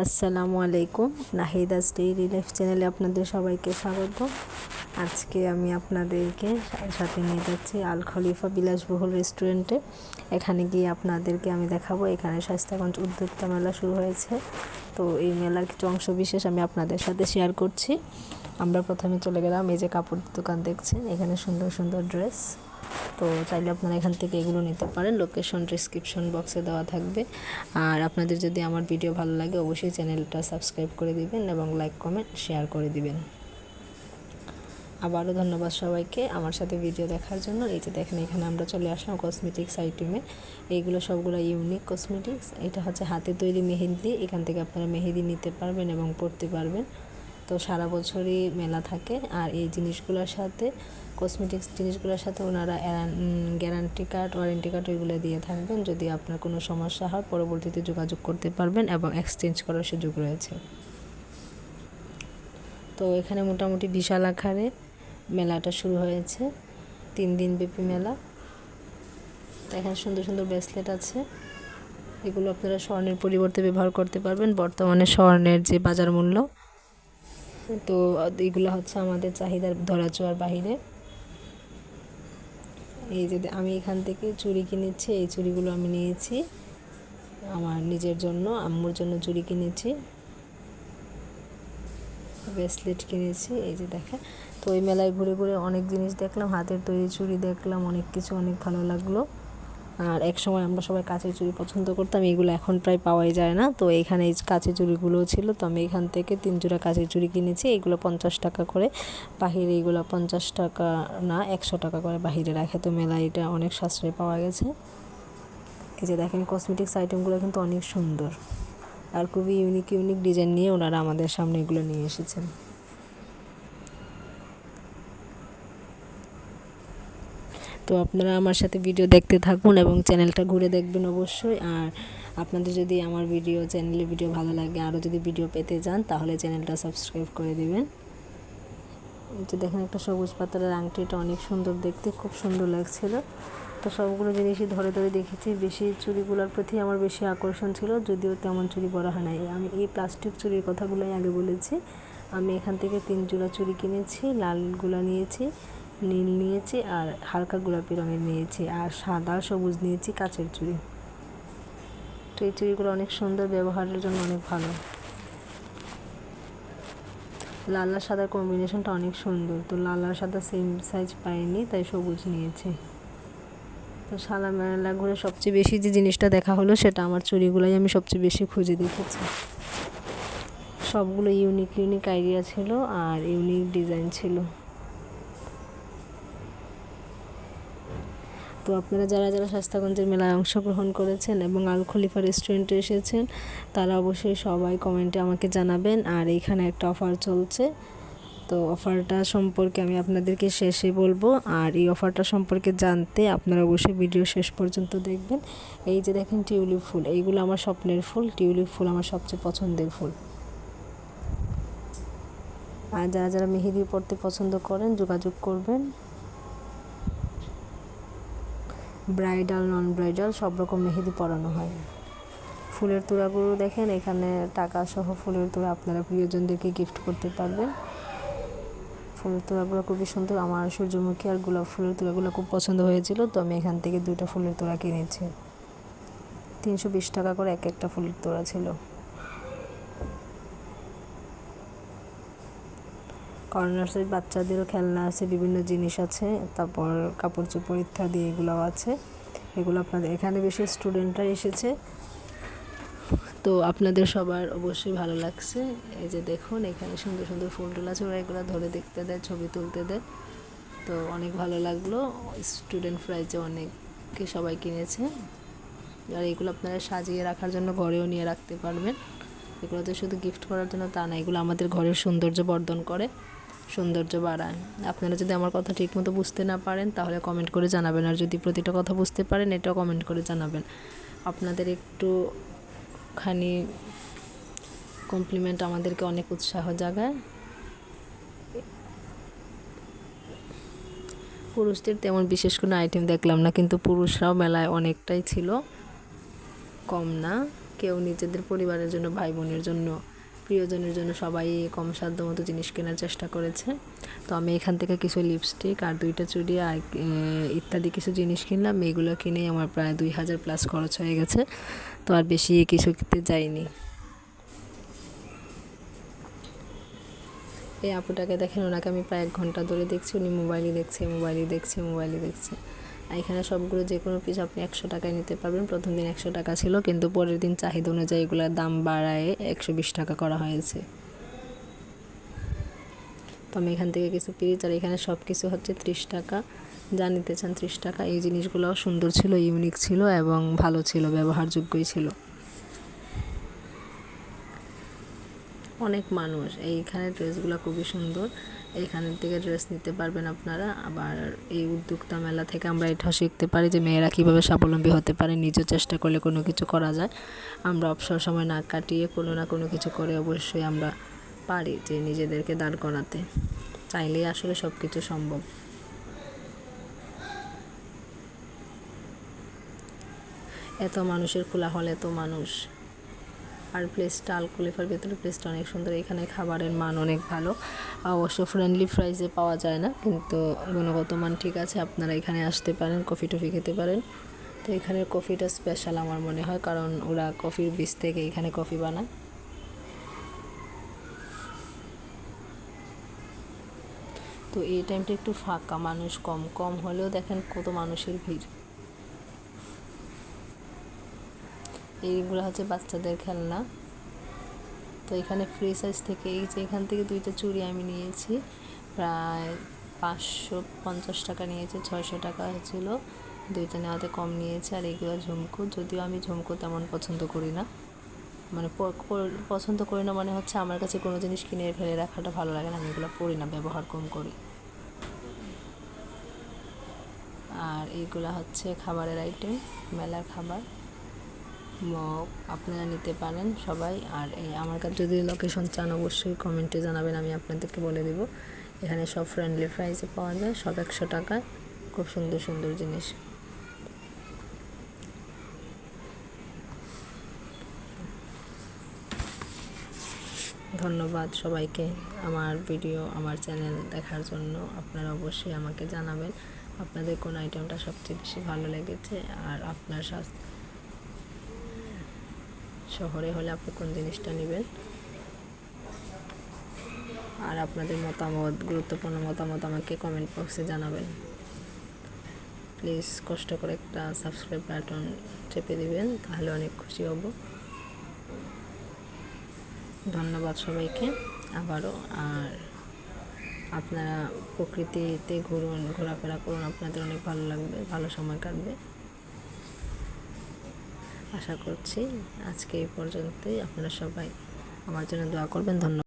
আসসালামু আলাইকুম। নাহিদাস daily life চ্যানেলে আপনাদের সবাইকে স্বাগত। আজকে আমি আপনাদেরকে সাথে নিয়ে যাচ্ছি আল খলিফা বিলাসবহুল রেস্টুরেন্টে। এখানে গিয়ে আপনাদেরকে আমি দেখাবো এখানে শায়েস্তাগঞ্জ উদ্যোক্তা মেলা শুরু হয়েছে। তো এই মেলার কিছু অংশ বিশেষ আমি আপনাদের সাথে শেয়ার করছি। আমরা প্রথমে চলে গেলাম, এই যে কাপড় দোকান দেখছেন, এখানে সুন্দর সুন্দর ড্রেস। তো চাইলে আপনারা এখান থেকে এগুলো নিতে পারেন। লোকেশন ডিসক্রিপশন বক্সে দেওয়া থাকবে। আর আপনাদের যদি আমার ভিডিও ভালো লাগে অবশ্যই চ্যানেলটা সাবস্ক্রাইব করে দিবেন এবং লাইক কমেন্ট শেয়ার করে দিবেন। আবারও ধন্যবাদ সবাইকে আমার সাথে ভিডিও দেখার জন্য। এই যে দেখেন, এখানে আমরা চলে আসলাম কসমেটিক্স আইটেমে। এইগুলো সবগুলো ইউনিক কসমেটিক্স। এটা হচ্ছে হাতে তৈরি মেহেদি। এখান থেকে আপনারা মেহেদি নিতে পারবেন এবং পরতে পারবেন। তো সারা বছরই মেলা থাকে। আর এই জিনিসগুলোর সাথে, কসমেটিক্স জিনিসগুলোর সাথে ওনারা গ্যারান্টি কার্ড, ওয়ারেন্টি কার্ড ওইগুলো দিয়ে থাকবেন। যদি আপনার কোনো সমস্যা হয় পরবর্তীতে যোগাযোগ করতে পারবেন এবং এক্সচেঞ্জ করার সুযোগ রয়েছে। তো এখানে মোটামুটি বিশাল আকারে মেলাটা শুরু হয়েছে, 3 দিন ব্যাপী মেলা। এখানে সুন্দর সুন্দর ব্রেসলেট আছে। এগুলো আপনারা স্বর্ণের পরিবর্তে ব্যবহার করতে পারবেন। বর্তমানে স্বর্ণের যে বাজার মূল্য, তো এগুলো হচ্ছে আমাদের চাহিদার ধরাছোঁয়ার বাহিরে। এই যে আমি এখান থেকে চুড়ি কিনেছি। এই চুড়িগুলো আমি নিয়েছি আমার নিজের জন্য, আম্মুর জন্য চুড়ি কিনেছি, ব্রেসলেট কিনেছি। এই যে দেখেন। তো ওই মেলায় ঘুরে ঘুরে অনেক জিনিস দেখলাম, হাতের তৈরি চুড়ি দেখলাম, অনেক কিছু, অনেক ভালো লাগলো। আর এক সময় আমরা সবাই কাচের চুড়ি পছন্দ করতাম, এগুলো এখন প্রায় পাওয়াই যায় না। তো এইখানে এই কাচের চুড়িগুলোও ছিল। তো আমি এখান থেকে 3 জোড়া কাচের চুড়ি কিনেছি। এগুলো 50 টাকা করে, বাহিরে এগুলো 50 টাকা না 100 টাকা করে বাহিরে রাখে। তো মেলায় এটা অনেক সাশ্রয় পাওয়া গেছে। এই যে দেখেন, কসমেটিক্স আইটেমগুলো কিন্তু অনেক সুন্দর আর খুবই ইউনিক ইউনিক ডিজাইন নিয়ে ওনারা আমাদের সামনে এগুলো নিয়ে এসেছেন। তো আপনারা আমার সাথে ভিডিও দেখতে থাকুন এবং চ্যানেলটা ঘুরে দেখবেন অবশ্যই। আর আপনাদের যদি আমার চ্যানেলে ভিডিও ভালো লাগে, আরও যদি ভিডিও পেতে চান, তাহলে চ্যানেলটা সাবস্ক্রাইব করে দিবেন। তো দেখেন, একটা সবুজ পাতার আংটিটা অনেক সুন্দর দেখতে, খুব সুন্দর লাগছিল। তো সবগুলো জিনিসই ধরে ধরে দেখেছি। বেশি চুড়িগুলোর প্রতি আমার বেশি আকর্ষণ ছিল, যদিও তেমন চুড়ি পরা হয় নাই। আমি এই প্লাস্টিক চুড়ির কথাগুলোই আগে বলেছি। আমি এখান থেকে 3 জোড়া চুড়ি কিনেছি। লালগুলো নিয়েছি, নীল নিয়েছি, আর হালকা গোলাপি রঙের নিয়েছি, আর সাদা সবুজ নিয়েছি কাচের চুড়ি। তো এই চুড়িগুলো অনেক সুন্দর, ব্যবহারের জন্য অনেক ভালো। লাল আর সাদার কম্বিনেশনটা অনেক সুন্দর। তো লাল আর সাদা সেম সাইজ পাইনি, তাই সবুজ নিয়েছি। তো সাদা মেলা ঘুরে সবচেয়ে বেশি যে জিনিসটা দেখা হলো সেটা আমার চুড়িগুলোই আমি সবচেয়ে বেশি খুঁজে দেখেছি। সবগুলো ইউনিক ইউনিক আইডিয়া ছিল আর ইউনিক ডিজাইন ছিল। তো আপনারা যারা যারা শায়েস্তাগঞ্জের মেলায় অংশগ্রহণ করেছেন এবং আল খলিফা রেস্টুরেন্টে এসেছেন, তারা অবশ্যই সবাই কমেন্টে আমাকে জানাবেন। আর এইখানে একটা অফার চলছে, তো অফারটা সম্পর্কে আমি আপনাদেরকে শেষে বলবো। আর এই অফারটা সম্পর্কে জানতে আপনারা অবশ্যই ভিডিও শেষ পর্যন্ত দেখবেন। এই যে দেখেন টিউলিপ ফুল, এইগুলো আমার স্বপ্নের ফুল। টিউলিপ ফুল আমার সবচেয়ে পছন্দের ফুল। আর যারা যারা মেহেদি পরতে পছন্দ করেন যোগাযোগ করবেন। ব্রাইডাল, নন ব্রাইডাল সব রকম মেহেদি পরানো হয়। ফুলের তোড়াগুলো দেখেন, এখানে টাকা সহ ফুলের তোড়া আপনারা প্রিয়জনদেরকে গিফট করতে পারবেন। ফুলের তোড়াগুলো খুবই সুন্দর। আমার সূর্যমুখী আর গোলাপ ফুলের তোড়াগুলো খুব পছন্দ হয়েছিল, তো আমি এখান থেকে 2টা ফুলের তোড়া কিনেছি। 320 টাকা করে এক একটা ফুলের তোড়া ছিল। কর্নার সাইড বাচ্চাদেরও খেলনা আছে, বিভিন্ন জিনিস আছে, তারপর কাপড় চোপড় ইত্যাদি এগুলোও আছে। এগুলো আপনাদের এখানে বেশি স্টুডেন্টরা এসেছে, তো আপনাদের সবার অবশ্যই ভালো লাগছে। এই যে দেখুন, এখানে সুন্দর সুন্দর ফুল টুল আছে, ওরা এগুলো ধরে দেখতে দেয়, ছবি তুলতে দেয়। তো অনেক ভালো লাগলো। স্টুডেন্ট প্রাইজে অনেককে সবাই কিনেছে। আর এগুলো আপনারা সাজিয়ে রাখার জন্য ঘরেও নিয়ে রাখতে পারবেন। এগুলো তো শুধু গিফট করার জন্য তা না, এগুলো আমাদের ঘরের সৌন্দর্য বর্ধন করে, সৌন্দর্য বাড়ায়। আপনারা যদি আমার কথা ঠিকমতো বুঝতে না পারেন তাহলে কমেন্ট করে জানাবেন, আর যদি প্রতিটা কথা বুঝতে পারেন এটাও কমেন্ট করে জানাবেন। আপনাদের একটুখানি কমপ্লিমেন্ট আমাদেরকে অনেক উৎসাহ জাগায়। পুরুষদের তেমন বিশেষ কোনো আইটেম দেখলাম না, কিন্তু পুরুষরাও মেলায় অনেকটাই ছিল, কম না। কেউ নিজেদের পরিবারের জন্য, ভাই বোনের জন্য, প্রিয়জনের জন্য সবাই কম সাধ্য মতো জিনিস কেনার চেষ্টা করেছে। তো আমি এখান থেকে কিছু লিপস্টিক আর 2টা চুড়ি আর ইত্যাদি কিছু জিনিস কিনলাম। এইগুলো কিনেই আমার প্রায় 2000 প্লাস খরচ হয়ে গেছে। তো আর বেশি কিছু কিনতে যাইনি। এই আপুটাকে দেখেন, ওনাকে আমি প্রায় 1 ঘন্টা ধরে দেখছি, উনি মোবাইলই দেখছে। আর এখানে সবগুলো যে কোনো পিস আপনি 100 টাকায় নিতে পারবেন। প্রথম দিন 100 টাকা ছিল, কিন্তু পরের দিন চাহিদা অনুযায়ী এগুলোর দাম বাড়ায় 120 টাকা করা হয়েছে। তো আমি এখান থেকে কিছু পিস, আর এখানে সব কিছু হচ্ছে 30 টাকা, যা নিতে চান 30 টাকা। এই জিনিসগুলোও সুন্দর ছিল, ইউনিক ছিল এবং ভালো ছিল, ব্যবহারযোগ্যই ছিল। অনেক মানুষ, এইখানে ড্রেসগুলো খুবই সুন্দর, এইখানের থেকে ড্রেস নিতে পারবেন আপনারা। আবার এই উদ্যোক্তা মেলা থেকে আমরা এটাও শিখতে পারি যে মেয়েরা কীভাবে স্বাবলম্বী হতে পারে, নিজের চেষ্টা করলে কোনো কিছু করা যায়। আমরা অবসর সময় না কাটিয়ে কোনো না কোনো কিছু করে অবশ্যই আমরা পারি যে নিজেদেরকে দাঁড় করাতে, চাইলেই আসলে সব কিছু সম্ভব। এত মানুষের কোলাহল, এত মানুষ। আর প্লেসটা, আলকুলিফার ভেতরে প্লেসটা অনেক সুন্দর। এখানে খাবারের মান অনেক ভালো, অবশ্য ফ্রেন্ডলি প্রাইসে পাওয়া যায় না, কিন্তু গুণগত মান ঠিক আছে। আপনারা এখানে আসতে পারেন, কফি টফি খেতে পারেন। তো এখানের কফিটা স্পেশাল আমার মনে হয়, কারণ ওরা কফির বীজ থেকে এখানে কফি বানায়। তো এই টাইমটা একটু ফাঁকা, মানুষ কম হলেও দেখেন কত মানুষের ভিড়। এইগুলো হচ্ছে বাচ্চাদের খেলনা। তো এখানে ফ্রি সাইজ থেকে, এই যে এখান থেকে 2টা চুড়ি আমি নিয়েছি, প্রায় 550 টাকা নিয়েছে, 600 টাকা ছিল। 2টা নেওয়াতে কম নিয়েছে। আর এগুলো ঝুমকো, যদিও আমি ঝুমকো তেমন পছন্দ করি না, মানে পছন্দ করি না মানে হচ্ছে আমার কাছে কোনো জিনিস কিনে ফেলে রাখাটা ভালো লাগে না, আমি এগুলো পরি না, ব্যবহার কম করি। আর এইগুলো হচ্ছে খাবারের আইটেম, মেলার খাবার, মগ আপনারা নিতে পারেন সবাই। আর আমার কাছে যদি লোকেশন চান অবশ্যই কমেন্টে জানাবেন, আমি আপনাদেরকে বলে দেব। এখানে সব ফ্রেন্ডলি প্রাইসে পাওয়া যায়, সব 100 টাকায়, খুব সুন্দর সুন্দর জিনিস। ধন্যবাদ সবাইকে আমার ভিডিও, আমার চ্যানেল দেখার জন্য। আপনারা অবশ্যই আমাকে জানাবেন আপনাদের কোন আইটেমটা সবচেয়ে বেশি ভালো লেগেছে, আর আপনার শহরে হলে আপনি কোন জিনিসটা নেবেন। আর আপনাদের মতামত, গুরুত্বপূর্ণ মতামত আমাকে কমেন্ট বক্সে জানাবেন। প্লিজ কষ্ট করে একটা সাবস্ক্রাইব বাটন চেপে দিবেন, তাহলে অনেক খুশি হব। ধন্যবাদ সবাইকে আবারও। আর আপনারা প্রকৃতিতে ঘুরুন, ঘোরাফেরা করুন, আপনাদের অনেক ভালো লাগবে, ভালো সময় কাটবে আশা করছি। আজকে এই পর্যন্তই, আপনারা সবাই আমার জন্য দোয়া করবেন। ধন্যবাদ।